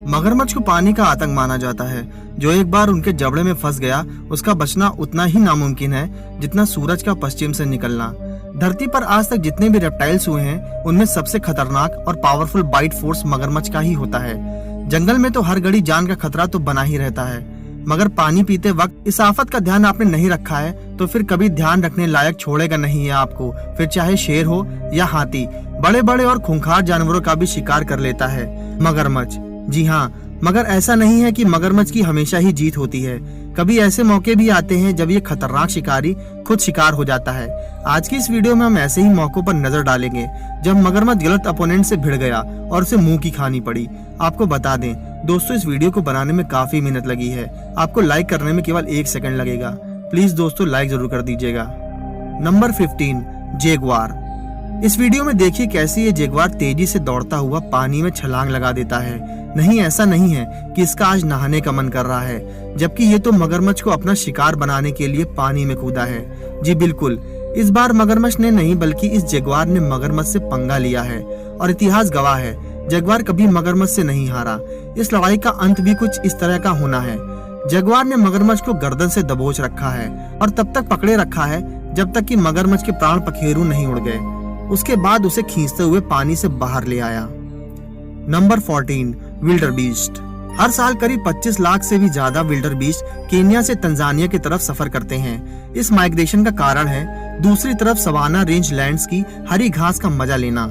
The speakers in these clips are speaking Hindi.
मगरमच्छ को पानी का आतंक माना जाता है। जो एक बार उनके जबड़े में फंस गया, उसका बचना उतना ही नामुमकिन है जितना सूरज का पश्चिम से निकलना। धरती पर आज तक जितने भी रेप्टाइल्स हुए हैं, उनमें सबसे खतरनाक और पावरफुल बाइट फोर्स मगरमच्छ का ही होता है। जंगल में तो हर घड़ी जान का खतरा तो बना ही रहता है, मगर पानी पीते वक्त इस आफत का ध्यान आपने नहीं रखा है तो फिर कभी ध्यान रखने लायक छोड़ेगा नहीं है आपको। फिर चाहे शेर हो या हाथी, बड़े बड़े और खूंखार जानवरों का भी शिकार कर लेता है मगरमच्छ। जी हाँ, मगर ऐसा नहीं है कि मगरमच्छ की हमेशा ही जीत होती है। कभी ऐसे मौके भी आते हैं जब ये खतरनाक शिकारी खुद शिकार हो जाता है। आज की इस वीडियो में हम ऐसे ही मौकों पर नजर डालेंगे जब मगरमच्छ गलत अपोनेंट से भिड़ गया और उसे मुंह की खानी पड़ी। आपको बता दें दोस्तों, इस वीडियो को बनाने में काफी मेहनत लगी है। आपको लाइक करने में केवल 1 सेकंड लगेगा। प्लीज दोस्तों लाइक जरूर कर दीजिएगा। Number 15, Jaguar. इस वीडियो में देखिए कैसे ये जैगुआर तेजी से दौड़ता हुआ पानी में छलांग लगा देता है। नहीं, ऐसा नहीं है कि इसका आज नहाने का मन कर रहा है, जबकि ये तो मगरमच्छ को अपना शिकार बनाने के लिए पानी में कूदा है। जी बिल्कुल, इस बार मगरमच्छ ने नहीं बल्कि इस जैगुआर ने मगरमच्छ से पंगा लिया है और इतिहास गवाह है, जैगुआर कभी मगरमच्छ से नहीं हारा। इस लड़ाई का अंत भी कुछ इस तरह का होना है। जैगुआर ने मगरमच्छ को गर्दन से दबोच रखा है और तब तक पकड़े रखा है जब तक कि मगरमच्छ के प्राण पखेरु नहीं उड़ गए। उसके बाद उसे खींचते हुए पानी से बाहर ले आया। नंबर 14, विल्डरबीस्ट। हर साल करीब 25 लाख से भी ज्यादा विल्डरबीस्ट केन्या से तंजानिया की तरफ सफर करते हैं। इस माइग्रेशन का कारण है दूसरी तरफ सवाना रेंज लैंड्स की हरी घास का मजा लेना,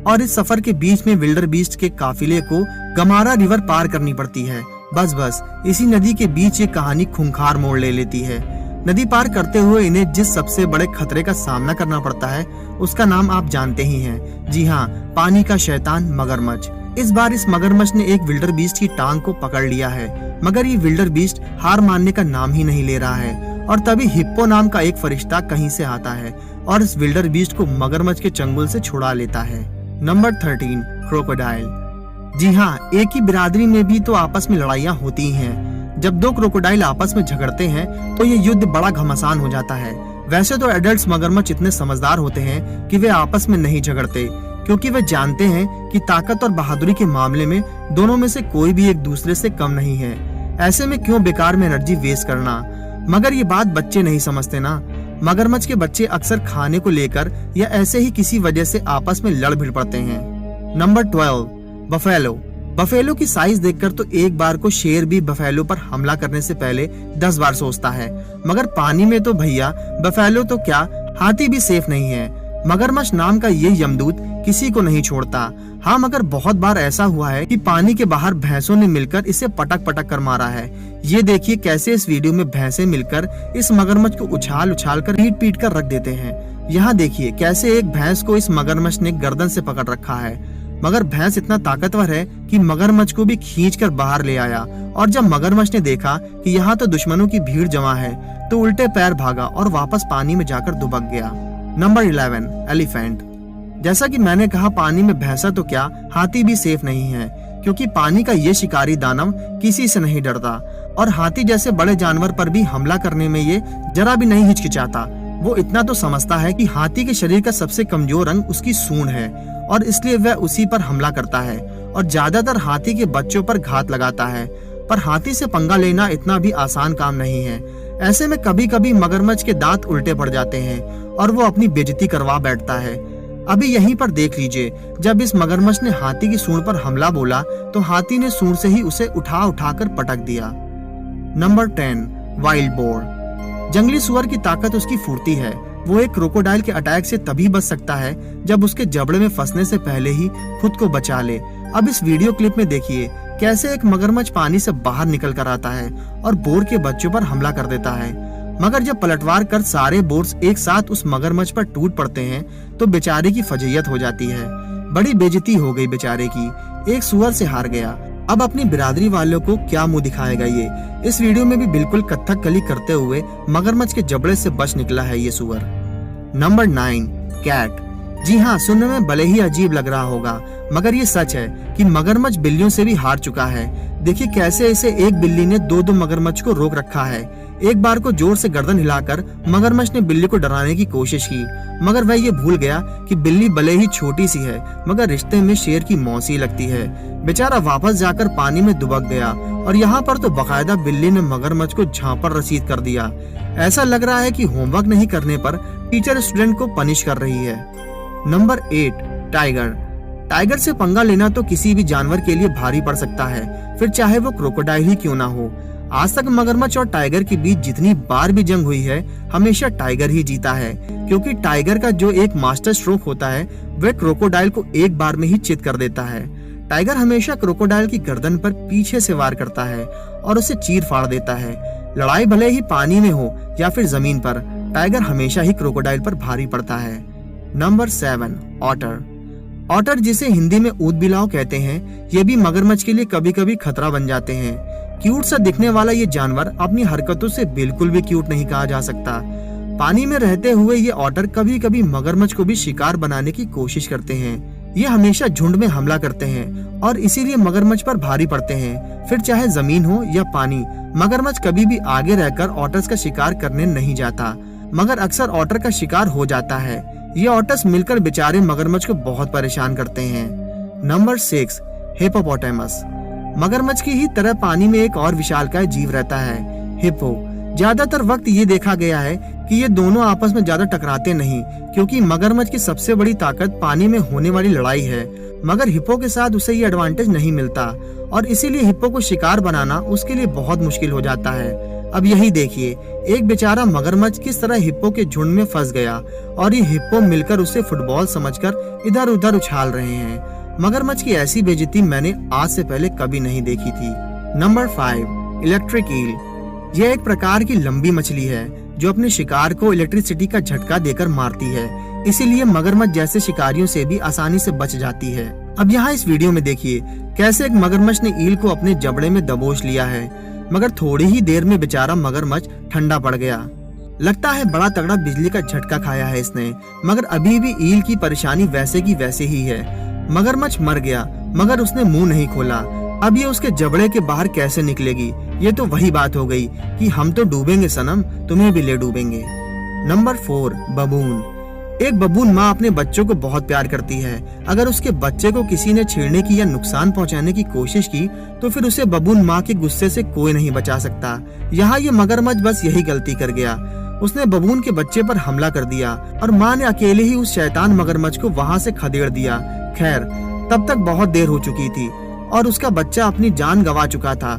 और इस सफर के बीच में विल्डरबीस्ट के काफिले को गमारा रिवर पार करनी पड़ती है। बस इसी नदी के बीच ये कहानी खूंखार मोड़ ले लेती है। नदी पार करते हुए इन्हें जिस सबसे बड़े खतरे का सामना करना पड़ता है उसका नाम आप जानते ही हैं। जी हाँ, पानी का शैतान मगरमच्छ। इस बार इस मगरमच्छ ने एक विल्डरबीस्ट की टांग को पकड़ लिया है, मगर ये विल्डरबीस्ट हार मानने का नाम ही नहीं ले रहा है। और तभी हिप्पो नाम का एक फरिश्ता कहीं से आता है और इस विल्डरबीस्ट को मगरमच्छ के चंगुल से छुड़ा लेता है। Number 13, crocodile. जी हाँ, एक ही बिरादरी में भी तो आपस में लड़ाइयाँ होती हैं। जब 2 क्रोकोडाइल आपस में झगड़ते हैं तो ये युद्ध बड़ा घमासान हो जाता है। वैसे तो एडल्ट मगरमच्छ इतने समझदार होते हैं कि वे आपस में नहीं झगड़ते, क्योंकि वे जानते हैं कि ताकत और बहादुरी के मामले में दोनों में से कोई भी एक दूसरे से कम नहीं है। ऐसे में क्यों बेकार में एनर्जी वेस्ट करना। मगर ये बात बच्चे नहीं समझते ना। मगरमच्छ के बच्चे अक्सर खाने को लेकर या ऐसे ही किसी वजह से आपस में लड़ भिड़ पड़ते हैं। Number 12, buffalo. बफेलो की साइज देखकर तो एक बार को शेर भी बफेलो पर हमला करने से पहले 10 बार सोचता है, मगर पानी में तो भैया बफेलो तो क्या, हाथी भी सेफ नहीं है। मगरमच्छ नाम का ये यमदूत किसी को नहीं छोड़ता। हाँ, मगर बहुत बार ऐसा हुआ है कि पानी के बाहर भैंसों ने मिलकर इसे पटक पटक कर मारा है। ये देखिए कैसे इस वीडियो में भैंसें मिलकर इस मगरमच्छ को उछाल उछाल कर पीट पीट कर रख देते हैं। यहाँ देखिए कैसे एक भैंस को इस मगरमच्छ ने गर्दन से पकड़ रखा है, मगर भैंस इतना ताकतवर है कि मगरमच्छ को भी खींचकर बाहर ले आया। और जब मगरमच्छ ने देखा कि यहाँ तो दुश्मनों की भीड़ जमा है तो उल्टे पैर भागा और वापस पानी में जाकर दुबक गया। Number 11, elephant. जैसा कि मैंने कहा, पानी में भैंसा तो क्या, हाथी भी सेफ नहीं है, क्योंकि पानी का ये शिकारी दानव किसी से नहीं डरता और हाथी जैसे बड़े जानवर पर भी हमला करने में ये जरा भी नहीं हिचकिचाता। वो इतना तो समझता है कि हाथी के शरीर का सबसे कमजोर अंग उसकी सूंड है और इसलिए वह उसी पर हमला करता है और ज्यादातर हाथी के बच्चों पर घात लगाता है। पर हाथी से पंगा लेना इतना भी आसान काम नहीं है। ऐसे में कभी कभी मगरमच्छ के दांत उल्टे पड़ जाते हैं और वो अपनी बेइज्जती करवा बैठता है। अभी यहीं पर देख लीजिए, जब इस मगरमच्छ ने हाथी की सूंड पर हमला बोला तो हाथी ने सूंड से ही उसे उठा उठा कर पटक दिया। Number 10, wild boar. जंगली सुअर की ताकत उसकी फुर्ती है। वो एक क्रोकोडाइल के अटैक से तभी बच सकता है जब उसके जबड़े में फंसने से पहले ही खुद को बचा ले। अब इस वीडियो क्लिप में देखिए कैसे एक मगरमच्छ पानी से बाहर निकल कर आता है और बोर के बच्चों पर हमला कर देता है। मगर जब पलटवार कर सारे बोर्स एक साथ उस मगरमच्छ पर टूट पड़ते हैं तो बेचारे की फजीयत हो जाती है। बड़ी बेइज्जती हो गई बेचारे की, एक सुअर से हार गया। अब अपनी बिरादरी वालों को क्या मुंह दिखाएगा ये। इस वीडियो में भी बिल्कुल कथकली करते हुए मगरमच्छ के जबड़े से बच निकला है ये सुअर। Number 9, cat. जी हाँ, सुनने में भले ही अजीब लग रहा होगा, मगर ये सच है कि मगरमच्छ बिल्लियों से भी हार चुका है। देखिए कैसे इसे एक बिल्ली ने 2 मगरमच्छ को रोक रखा है। एक बार को जोर से गर्दन हिलाकर मगरमच्छ ने बिल्ली को डराने की कोशिश की, मगर वह ये भूल गया कि बिल्ली भले ही छोटी सी है मगर रिश्ते में शेर की मौसी लगती है। बेचारा वापस जाकर पानी में दुबक गया और यहाँ पर तो बकायदा बिल्ली ने मगरमच्छ को झांपर रसीद कर दिया। ऐसा लग रहा है कि होमवर्क नहीं करने पर टीचर स्टूडेंट को पनिश कर रही है। Number 8, tiger. टाइगर से पंगा लेना तो किसी भी जानवर के लिए भारी पड़ सकता है, फिर चाहे वो क्रोकोडाइल ही क्यों ना हो। आज तक मगरमच्छ और टाइगर के बीच जितनी बार भी जंग हुई है, हमेशा टाइगर ही जीता है, क्योंकि टाइगर का जो एक मास्टर स्ट्रोक होता है वह क्रोकोडाइल को एक बार में ही चित कर देता है। टाइगर हमेशा क्रोकोडाइल की गर्दन पर पीछे से वार करता है और उसे चीर फाड़ देता है। लड़ाई भले ही पानी में हो या फिर जमीन पर, टाइगर हमेशा ही क्रोकोडाइल पर भारी पड़ता है। Number 7, otter. ऑटर, जिसे हिंदी में ऊदबिलाव कहते हैं, ये भी मगरमच्छ के लिए कभी कभी खतरा बन जाते हैं। क्यूट सा दिखने वाला ये जानवर अपनी हरकतों से बिल्कुल भी क्यूट नहीं कहा जा सकता। पानी में रहते हुए ये ऑटर कभी कभी मगरमच्छ को भी शिकार बनाने की कोशिश करते हैं। ये हमेशा झुंड में हमला करते हैं और इसीलिए मगरमच्छ पर भारी पड़ते हैं, फिर चाहे जमीन हो या पानी। मगरमच्छ कभी भी आगे रहकर ऑटर्स का शिकार करने नहीं जाता, मगर अक्सर ऑटर का शिकार हो जाता है। ये ऑटर्स मिलकर बेचारे मगरमच्छ को बहुत परेशान करते हैं। Number 6, hippopotamus. मगरमच्छ की ही तरह पानी में एक और विशालकाय जीव रहता है, हिप्पो। ज्यादातर वक्त ये देखा गया है कि ये दोनों आपस में ज्यादा टकराते नहीं, क्योंकि मगरमच्छ की सबसे बड़ी ताकत पानी में होने वाली लड़ाई है, मगर हिप्पो के साथ उसे ये एडवांटेज नहीं मिलता और इसीलिए हिप्पो को शिकार बनाना उसके लिए बहुत मुश्किल हो जाता है। अब यही देखिए, एक बेचारा मगरमच्छ किस तरह हिप्पो के झुंड में फंस गया और ये हिप्पो मिलकर उसे फुटबॉल समझकर इधर उधर उछाल रहे हैं। मगरमच्छ की ऐसी बेइज्जती मैंने आज से पहले कभी नहीं देखी थी। Number 5, electric eel. यह एक प्रकार की लंबी मछली है जो अपने शिकार को इलेक्ट्रिसिटी का झटका देकर मारती है, इसीलिए मगरमच्छ जैसे शिकारियों से भी आसानी से बच जाती है। अब यहाँ इस वीडियो में देखिए कैसे एक मगरमच्छ ने ईल को अपने जबड़े में दबोच लिया है, मगर थोड़ी ही देर में बेचारा मगरमच्छ ठंडा पड़ गया। लगता है बड़ा तगड़ा बिजली का झटका खाया है इसने, मगर अभी भी ईल की परेशानी वैसे की वैसे ही है। मगरमच्छ मर गया मगर उसने मुंह नहीं खोला। अब ये उसके जबड़े के बाहर कैसे निकलेगी? ये तो वही बात हो गई कि हम तो डूबेंगे सनम, तुम्हें भी ले डूबेंगे। नंबर 4, बबून। एक बबून माँ अपने बच्चों को बहुत प्यार करती है। अगर उसके बच्चे को किसी ने छेड़ने की या नुकसान पहुंचाने की कोशिश की तो फिर उसे बबून माँ के गुस्से से कोई नहीं बचा सकता। यहाँ ये मगरमच्छ बस यही गलती कर गया, उसने बबून के बच्चे पर हमला कर दिया और माँ ने अकेले ही उस शैतान मगरमच्छ को वहाँ से खदेड़ दिया। खैर, तब तक बहुत देर हो चुकी थी और उसका बच्चा अपनी जान गंवा चुका था।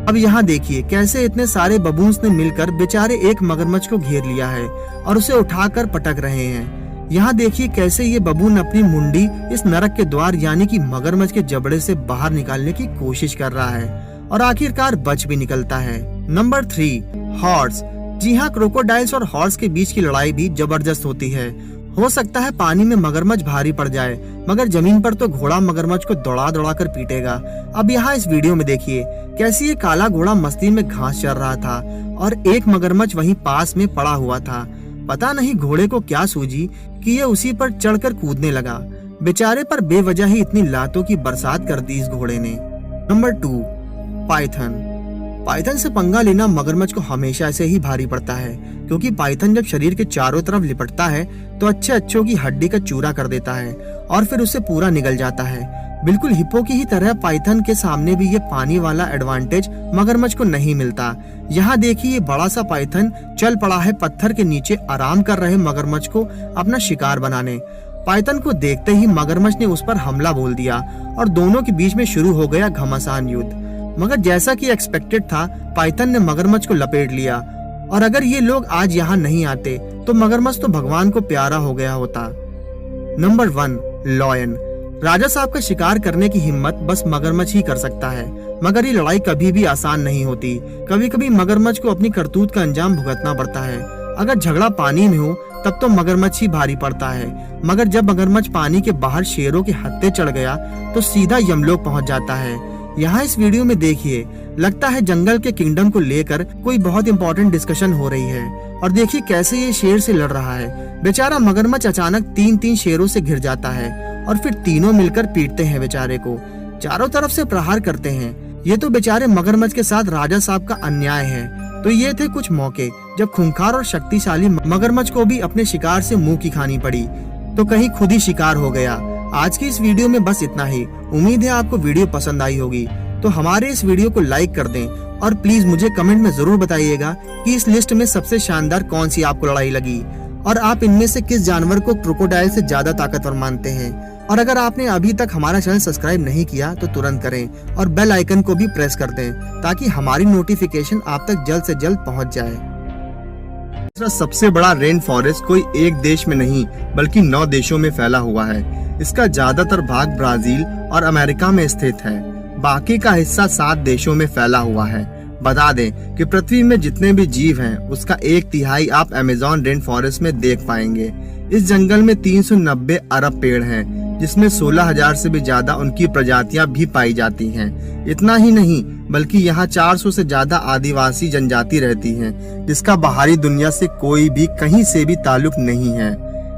अब यहाँ देखिए कैसे इतने सारे बबून्स ने मिलकर बेचारे एक मगरमच्छ को घेर लिया है और उसे उठाकर पटक रहे हैं। यहाँ देखिए कैसे ये बबून अपनी मुंडी इस नरक के द्वार यानी कि मगरमच्छ के जबड़े से बाहर निकालने की कोशिश कर रहा है और आखिरकार बच भी निकलता है। Number 3, horse. जी हाँ, क्रोकोडाइल्स और हॉर्स के बीच की लड़ाई भी जबरदस्त होती है। हो सकता है पानी में मगरमच्छ भारी पड़ जाए, मगर जमीन पर तो घोड़ा मगरमच्छ को दौड़ा दौड़ा कर पीटेगा। अब यहाँ इस वीडियो में देखिए कैसे ये काला घोड़ा मस्ती में घास चर रहा था और एक मगरमच्छ वहीं पास में पड़ा हुआ था। पता नहीं घोड़े को क्या सूझी कि ये उसी पर चढ़कर कूदने लगा। बेचारे पर बेवजह ही इतनी लातों की बरसात कर दी इस घोड़े ने। Number 2, Python. पाइथन से पंगा लेना मगरमच्छ को हमेशा ऐसे ही भारी पड़ता है, क्योंकि पाइथन जब शरीर के चारों तरफ लिपटता है तो अच्छों की हड्डी का चूरा कर देता है और फिर उसे पूरा निगल जाता है। बिल्कुल हिप्पो की ही तरह पाइथन के सामने भी ये पानी वाला एडवांटेज मगरमच्छ को नहीं मिलता। यहाँ देखिए ये बड़ा सा पाइथन चल पड़ा है पत्थर के नीचे आराम कर रहे मगरमच्छ को अपना शिकार बनाने। पाइथन को देखते ही मगरमच्छ ने उस पर हमला बोल दिया और दोनों के बीच में शुरू हो गया घमासान युद्ध। मगर जैसा कि एक्सपेक्टेड था, पाइथन ने मगरमच्छ को लपेट लिया और अगर ये लोग आज यहाँ नहीं आते तो मगरमच्छ तो भगवान को प्यारा हो गया होता। Number 1, lion. राजा साहब का शिकार करने की हिम्मत बस मगरमच्छ ही कर सकता है, मगर ये लड़ाई कभी भी आसान नहीं होती। कभी कभी मगरमच्छ को अपनी करतूत का अंजाम भुगतना पड़ता है। अगर झगड़ा पानी में हो तब तो मगरमच्छ ही भारी पड़ता है, मगर जब मगरमच्छ पानी के बाहर शेरों के हत्थे चढ़ गया तो सीधा यमलोक पहुंच जाता है। यहाँ इस वीडियो में देखिए, लगता है जंगल के किंगडम को लेकर कोई बहुत इंपॉर्टेंट डिस्कशन हो रही है और देखिए कैसे ये शेर से लड़ रहा है। बेचारा मगरमच्छ अचानक 3 शेरों से घिर जाता है और फिर तीनों मिलकर पीटते हैं बेचारे को, चारों तरफ से प्रहार करते हैं। ये तो बेचारे मगरमच्छ के साथ राजा साहब का अन्याय है। तो ये थे कुछ मौके जब खूंखार और शक्तिशाली मगरमच्छ को भी अपने शिकार से मुंह की खानी पड़ी तो कहीं खुद ही शिकार हो गया। आज की इस वीडियो में बस इतना ही। उम्मीद है आपको वीडियो पसंद आई होगी, तो हमारे इस वीडियो को लाइक कर दें और प्लीज मुझे कमेंट में जरूर बताइएगा कि इस लिस्ट में सबसे शानदार कौन सी आपको लड़ाई लगी और आप इनमें से किस जानवर को क्रोकोडाइल से ज्यादा ताकतवर मानते हैं। और अगर आपने अभी तक हमारा चैनल सब्सक्राइब नहीं किया तो तुरंत करें और बेल आइकन को भी प्रेस कर दें ताकि हमारी नोटिफिकेशन आप तक जल्द से जल्द पहुंच जाए। दूसरा सबसे बड़ा रेन फॉरेस्ट कोई एक देश में नहीं बल्कि 9 देशों में फैला हुआ है। इसका ज्यादातर भाग ब्राजील और अमेरिका में स्थित है, बाकी का हिस्सा 7 देशों में फैला हुआ है। बता दें कि पृथ्वी में जितने भी जीव हैं उसका 1/3 आप अमेज़न रेन फॉरेस्ट में देख पाएंगे। इस जंगल में 390 अरब पेड़ हैं, जिसमें 16,000 से भी ज्यादा उनकी प्रजातियां भी पाई जाती हैं। इतना ही नहीं बल्कि यहाँ 400 से ज्यादा आदिवासी जनजाति रहती हैं, जिसका बाहरी दुनिया से कोई भी कहीं से भी ताल्लुक नहीं है।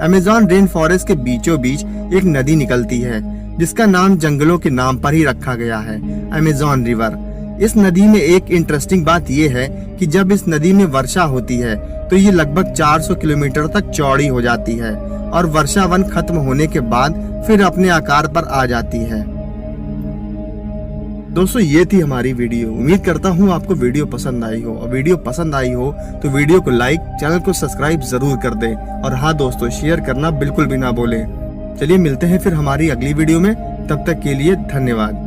अमेज़न रेन फॉरेस्ट के बीचों बीच एक नदी निकलती है जिसका नाम जंगलों के नाम पर ही रखा गया है, अमेज़न रिवर। इस नदी में एक इंटरेस्टिंग बात यह है कि जब इस नदी में वर्षा होती है तो ये लगभग 400 किलोमीटर तक चौड़ी हो जाती है और वर्षा वन खत्म होने के बाद फिर अपने आकार पर आ जाती है। दोस्तों ये थी हमारी वीडियो। उम्मीद करता हूँ आपको वीडियो पसंद आई हो, और वीडियो पसंद आई हो तो वीडियो को लाइक, चैनल को सब्सक्राइब जरूर कर दें और हाँ दोस्तों, शेयर करना बिल्कुल भी ना भूलें। चलिए मिलते हैं फिर हमारी अगली वीडियो में, तब तक के लिए धन्यवाद।